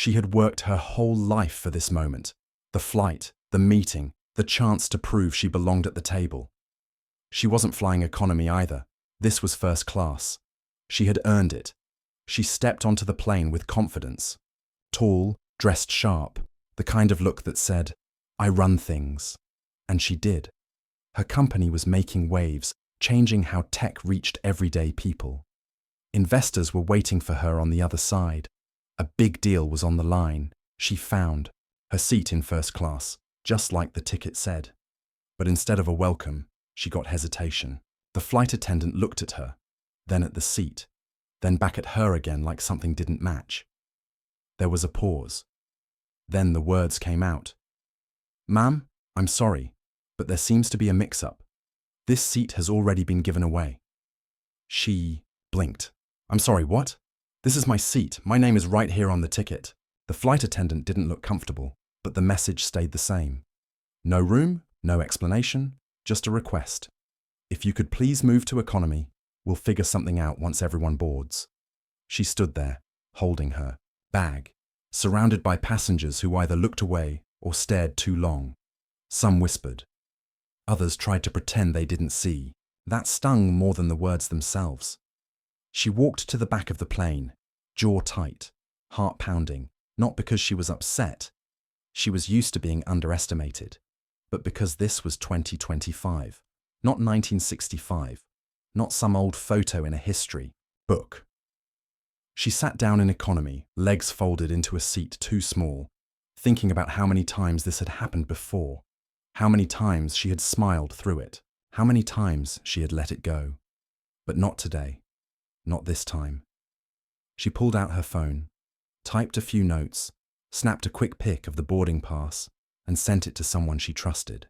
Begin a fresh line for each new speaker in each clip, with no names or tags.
She had worked her whole life for this moment. The flight, the meeting, the chance to prove she belonged at the table. She wasn't flying economy either. This was first class. She had earned it. She stepped onto the plane with confidence. Tall, dressed sharp, the kind of look that said, "I run things." And she did. Her company was making waves, changing how tech reached everyday people. Investors were waiting for her on the other side. A big deal was on the line. She found her seat in first class, just like the ticket said. But instead of a welcome, she got hesitation. The flight attendant looked at her, then at the seat, then back at her again like something didn't match. There was a pause. Then the words came out. "Ma'am, I'm sorry, but there seems to be a mix-up. This seat has already been given away." She blinked. "I'm sorry, what? This is my seat. My name is right here on the ticket." The flight attendant didn't look comfortable, but the message stayed the same. No room, no explanation, just a request. "If you could please move to economy, we'll figure something out once everyone boards." She stood there, holding her bag, surrounded by passengers who either looked away or stared too long. Some whispered. Others tried to pretend they didn't see. That stung more than the words themselves. She walked to the back of the plane, jaw tight, heart pounding, not because she was upset. She was used to being underestimated, but because this was 2025, not 1965, not some old photo in a history book. She sat down in economy, legs folded into a seat too small, thinking about how many times this had happened before, how many times she had smiled through it, how many times she had let it go. But not today, not this time. She pulled out her phone, typed a few notes, snapped a quick pic of the boarding pass, and sent it to someone she trusted.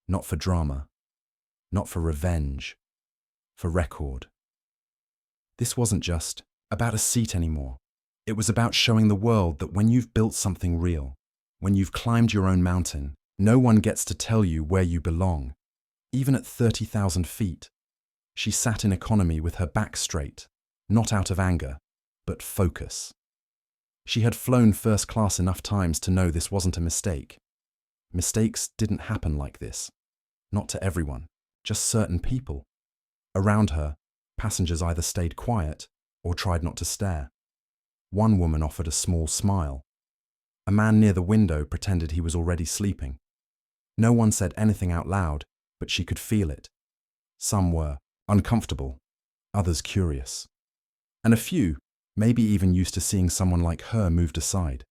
Not for drama, not for revenge, for record. This wasn't just about a seat anymore. It was about showing the world that when you've built something real, when you've climbed your own mountain, no one gets to tell you where you belong, even at 30,000 feet. She sat in economy with her back straight, not out of anger, but focus. She had flown first class enough times to know this wasn't a mistake. Mistakes didn't happen like this. Not to everyone, just certain people. Around her, passengers either stayed quiet or tried not to stare. One woman offered a small smile. A man near the window pretended he was already sleeping. No one said anything out loud, but she could feel it. Some were uncomfortable, others curious. And a few, maybe even used to seeing someone like her moved aside.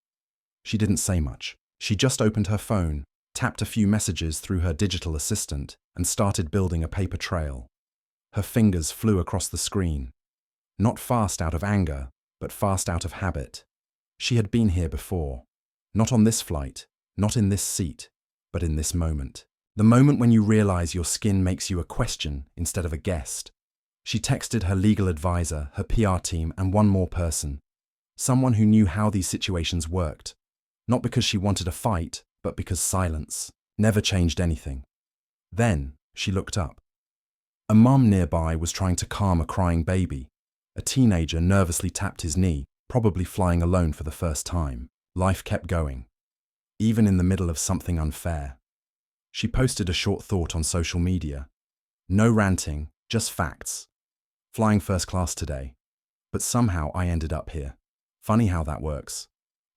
She didn't say much. She just opened her phone, tapped a few messages through her digital assistant, and started building a paper trail. Her fingers flew across the screen. Not fast out of anger, but fast out of habit. She had been here before. Not on this flight, not in this seat, but in this moment. The moment when you realize your skin makes you a question instead of a guest. She texted her legal advisor, her PR team, and one more person. Someone who knew how these situations worked. Not because she wanted a fight, but because silence never changed anything. Then she looked up. A mum nearby was trying to calm a crying baby. A teenager nervously tapped his knee, probably flying alone for the first time. Life kept going, even in the middle of something unfair. She posted a short thought on social media. No ranting, just facts. Flying first class today. But somehow I ended up here. Funny how that works.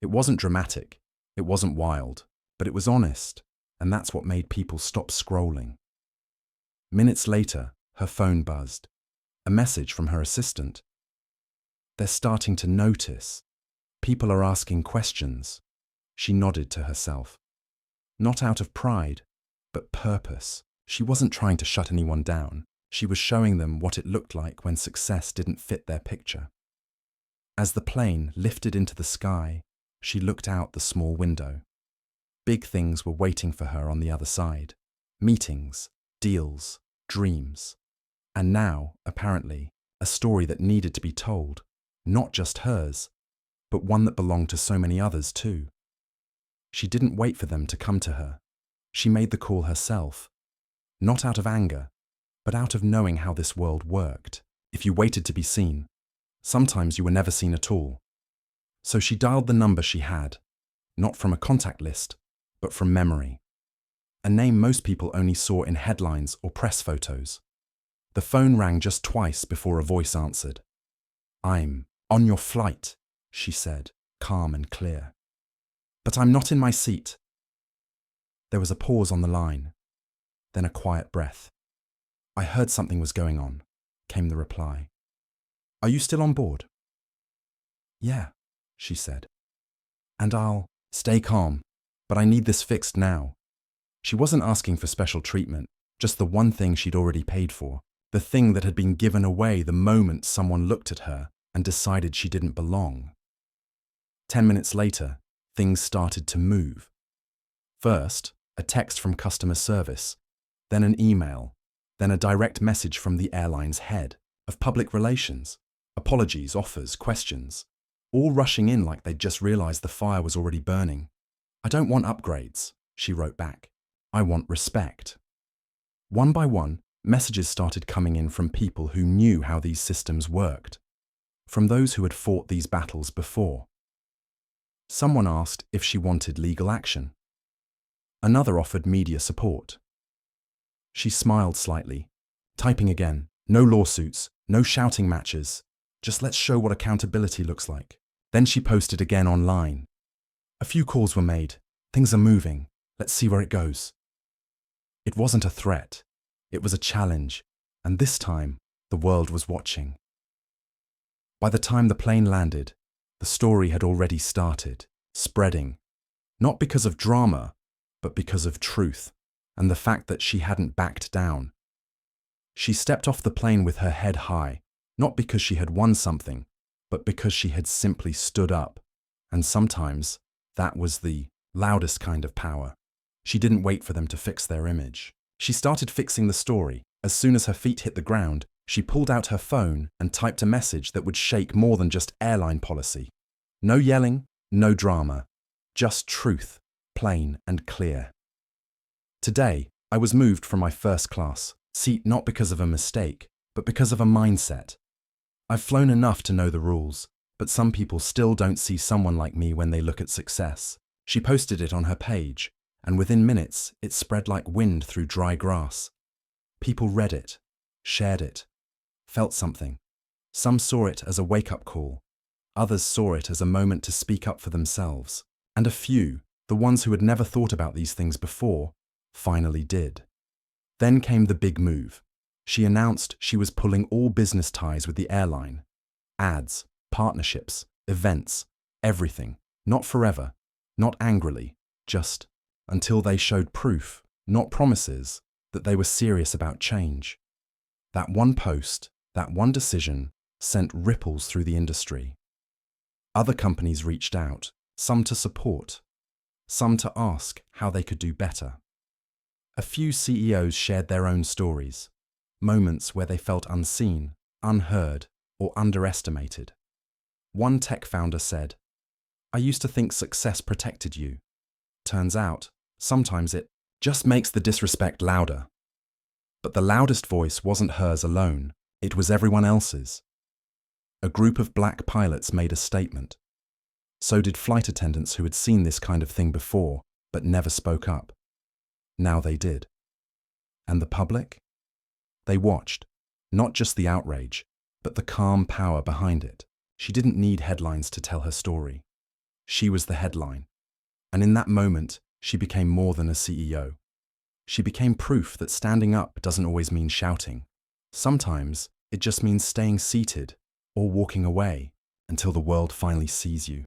It wasn't dramatic, it wasn't wild, but it was honest, and that's what made people stop scrolling. Minutes later, her phone buzzed. A message from her assistant. They're starting to notice. People are asking questions. She nodded to herself. Not out of pride, but purpose. She wasn't trying to shut anyone down. She was showing them what it looked like when success didn't fit their picture. As the plane lifted into the sky, she looked out the small window. Big things were waiting for her on the other side. Meetings, deals, dreams. And now, apparently, a story that needed to be told. Not just hers, but one that belonged to so many others too. She didn't wait for them to come to her. She made the call herself. Not out of anger, but out of knowing how this world worked. If you waited to be seen, sometimes you were never seen at all. So she dialed the number she had, not from a contact list, but from memory. A name most people only saw in headlines or press photos. The phone rang just twice before a voice answered. "I'm on your flight," she said, calm and clear. "But I'm not in my seat." There was a pause on the line, then a quiet breath. "I heard something was going on," came the reply. "Are you still on board?" "Yeah," she said. "And I'll stay calm, but I need this fixed now." She wasn't asking for special treatment, just the one thing she'd already paid for, the thing that had been given away the moment someone looked at her and decided she didn't belong. 10 minutes later, things started to move. First, a text from customer service, then an email, then a direct message from the airline's head of public relations, apologies, offers, questions, all rushing in like they'd just realized the fire was already burning. "I don't want upgrades," she wrote back. "I want respect." One by one, messages started coming in from people who knew how these systems worked, from those who had fought these battles before. Someone asked if she wanted legal action. Another offered media support. She smiled slightly, typing again, "No lawsuits, no shouting matches, just let's show what accountability looks like." Then she posted again online. "A few calls were made. Things are moving. Let's see where it goes." It wasn't a threat. It was a challenge, and this time, the world was watching. By the time the plane landed, the story had already started, spreading, not because of drama, but because of truth, and the fact that she hadn't backed down. She stepped off the plane with her head high, not because she had won something, but because she had simply stood up, and sometimes that was the loudest kind of power. She didn't wait for them to fix their image. She started fixing the story. As soon as her feet hit the ground, she pulled out her phone and typed a message that would shake more than just airline policy. No yelling, no drama, just truth, plain and clear. "Today, I was moved from my first class seat not because of a mistake, but because of a mindset. I've flown enough to know the rules, but some people still don't see someone like me when they look at success." She posted it on her page, and within minutes, it spread like wind through dry grass. People read it, shared it, felt something. Some saw it as a wake-up call. Others saw it as a moment to speak up for themselves. And a few, the ones who had never thought about these things before, finally did. Then came the big move. She announced she was pulling all business ties with the airline. Ads, partnerships, events, everything. Not forever, not angrily, just until they showed proof, not promises, that they were serious about change. That one post, that one decision, sent ripples through the industry. Other companies reached out, some to support, some to ask how they could do better. A few CEOs shared their own stories, moments where they felt unseen, unheard, or underestimated. One tech founder said, "I used to think success protected you. Turns out, sometimes it just makes the disrespect louder." But the loudest voice wasn't hers alone, it was everyone else's. A group of black pilots made a statement. So did flight attendants who had seen this kind of thing before, but never spoke up. Now they did. And the public? They watched, not just the outrage, but the calm power behind it. She didn't need headlines to tell her story. She was the headline. And in that moment, she became more than a CEO. She became proof that standing up doesn't always mean shouting. Sometimes it just means staying seated or walking away until the world finally sees you.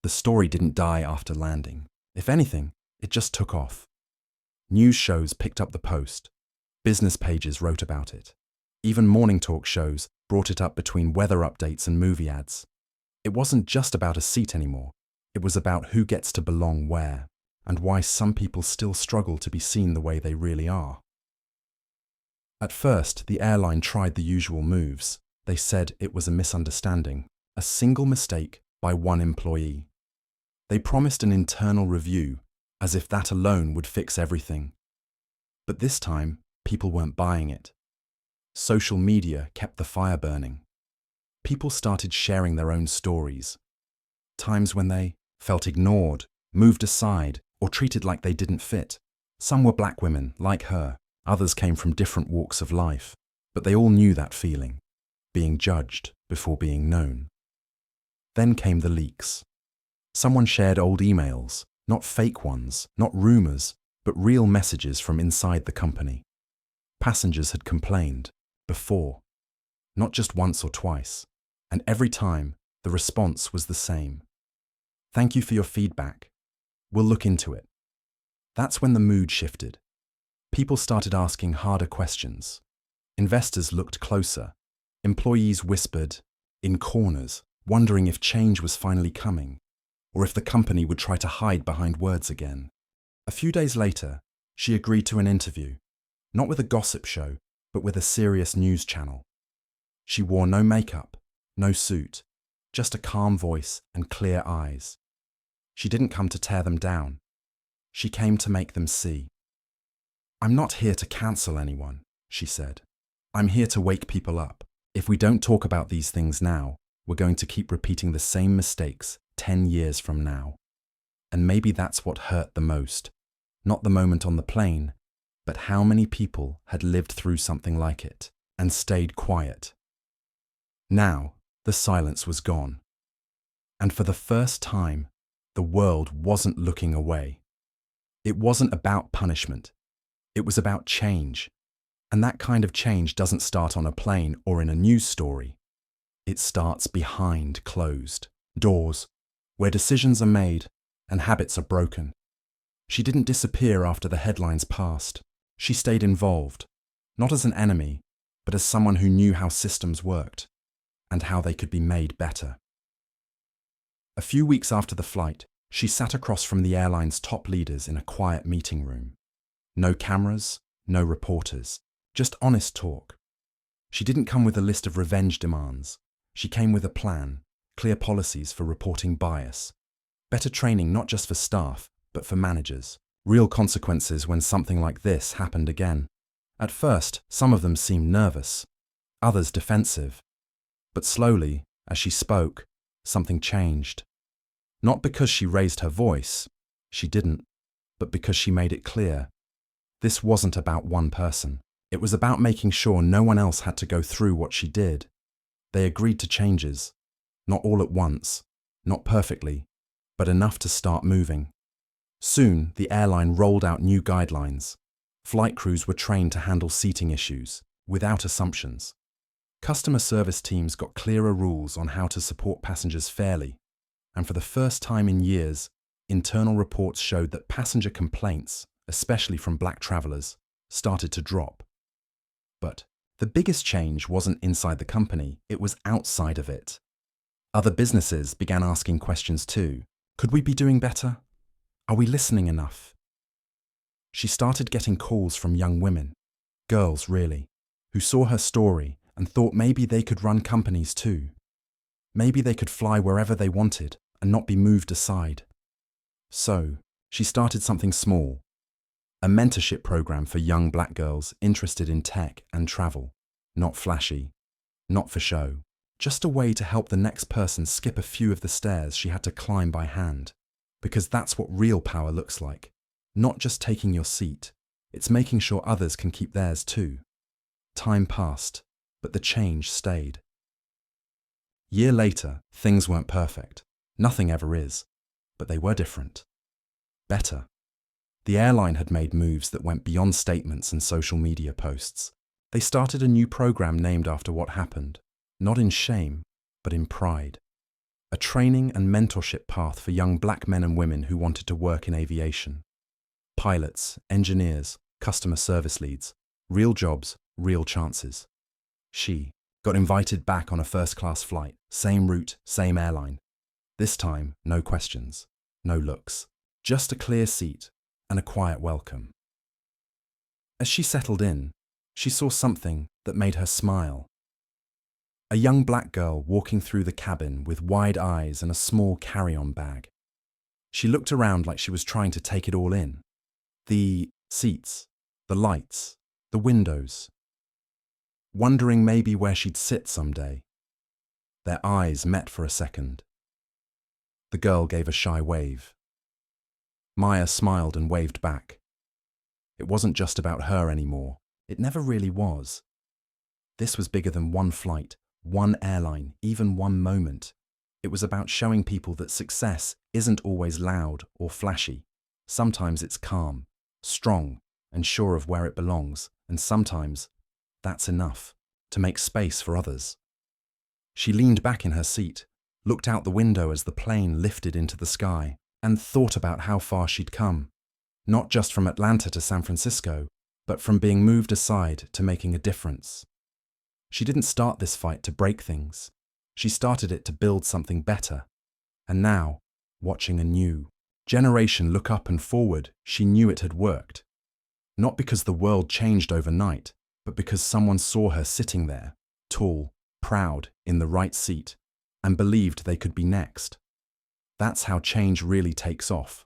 The story didn't die after landing. If anything, it just took off. News shows picked up the post. Business pages wrote about it. Even morning talk shows brought it up between weather updates and movie ads. It wasn't just about a seat anymore. It was about who gets to belong where, and why some people still struggle to be seen the way they really are. At first, the airline tried the usual moves. They said it was a misunderstanding, a single mistake by one employee. They promised an internal review, as if that alone would fix everything. But this time, people weren't buying it. Social media kept the fire burning. People started sharing their own stories. Times when they felt ignored, moved aside, or treated like they didn't fit. Some were black women, like her. Others came from different walks of life. But they all knew that feeling, being judged before being known. Then came the leaks. Someone shared old emails, not fake ones, not rumors, but real messages from inside the company. Passengers had complained, before, not just once or twice, and every time the response was the same. Thank you for your feedback. We'll look into it. That's when the mood shifted. People started asking harder questions. Investors looked closer. Employees whispered in corners, wondering if change was finally coming, or if the company would try to hide behind words again. A few days later, she agreed to an interview, not with a gossip show, but with a serious news channel. She wore no makeup, no suit, just a calm voice and clear eyes. She didn't come to tear them down. She came to make them see. "I'm not here to cancel anyone," she said. "I'm here to wake people up. If we don't talk about these things now, we're going to keep repeating the same mistakes 10 years from now." And maybe that's what hurt the most. Not the moment on the plane, but how many people had lived through something like it and stayed quiet. Now, the silence was gone. And for the first time, the world wasn't looking away. It wasn't about punishment. It was about change. And that kind of change doesn't start on a plane or in a news story. It starts behind closed doors, where decisions are made and habits are broken. She didn't disappear after the headlines passed. She stayed involved, not as an enemy, but as someone who knew how systems worked and how they could be made better. A few weeks after the flight, she sat across from the airline's top leaders in a quiet meeting room. No cameras, no reporters, just honest talk. She didn't come with a list of revenge demands. She came with a plan, clear policies for reporting bias, better training not just for staff, but for managers, real consequences when something like this happened again. At first, some of them seemed nervous, others defensive. But slowly, as she spoke, something changed. Not because she raised her voice, she didn't, but because she made it clear. This wasn't about one person. It was about making sure no one else had to go through what she did. They agreed to changes, not all at once, not perfectly, but enough to start moving. Soon, the airline rolled out new guidelines. Flight crews were trained to handle seating issues, without assumptions. Customer service teams got clearer rules on how to support passengers fairly, and for the first time in years, internal reports showed that passenger complaints, especially from black travelers, started to drop. But the biggest change wasn't inside the company, it was outside of it. Other businesses began asking questions too. Could we be doing better? Are we listening enough? She started getting calls from young women, girls really, who saw her story and thought maybe they could run companies too. Maybe they could fly wherever they wanted and not be moved aside. So, she started something small, a mentorship program for young black girls interested in tech and travel. Not flashy, not for show, just a way to help the next person skip a few of the stairs she had to climb by hand. Because that's what real power looks like. Not just taking your seat, it's making sure others can keep theirs too. Time passed, but the change stayed. Year later, things weren't perfect. Nothing ever is. But they were different. Better. The airline had made moves that went beyond statements and social media posts. They started a new program named after what happened, not in shame, but in pride. A training and mentorship path for young black men and women who wanted to work in aviation. Pilots, engineers, customer service leads. Real jobs, real chances. She got invited back on a first-class flight, same route, same airline. This time, no questions, no looks, just a clear seat and a quiet welcome. As she settled in, she saw something that made her smile. A young black girl walking through the cabin with wide eyes and a small carry-on bag. She looked around like she was trying to take it all in. The seats, the lights, the windows. Wondering maybe where she'd sit someday. Their eyes met for a second. The girl gave a shy wave. Maya smiled and waved back. It wasn't just about her anymore. It never really was. This was bigger than one flight, one airline, even one moment. It was about showing people that success isn't always loud or flashy. Sometimes it's calm, strong, and sure of where it belongs, and sometimes that's enough to make space for others. She leaned back in her seat, looked out the window as the plane lifted into the sky, and thought about how far she'd come, not just from Atlanta to San Francisco, but from being moved aside to making a difference. She didn't start this fight to break things. She started it to build something better. And now, watching a new generation look up and forward, she knew it had worked. Not because the world changed overnight, but because someone saw her sitting there, tall, proud, in the right seat, and believed they could be next. That's how change really takes off.